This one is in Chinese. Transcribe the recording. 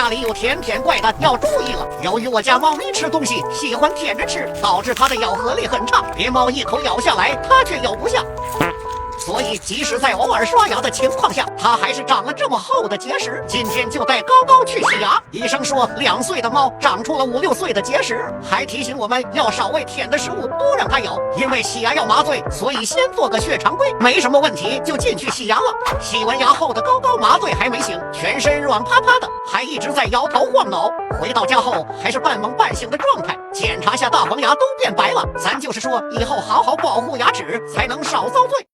家里有舔舔怪的要注意了。由于我家猫咪吃东西喜欢舔着吃，导致它的咬合力很差，别猫一口咬下来，它却咬不下。所以，即使在偶尔刷牙的情况下，它还是长了这么厚的结石。今天就带高高去洗牙，医生说2岁的猫长出了5、6岁的结石，还提醒我们要少喂舔的食物，多让它咬，因为洗牙要麻醉，所以先做个血常规，没什么问题就进去洗牙了。洗完牙后的高高麻醉还没醒，全身软趴趴的，还一直在摇头晃脑。回到家后还是半懵半醒的状态，检查下大黄牙都变白了。咱就是说，以后好好保护牙齿，才能少遭罪。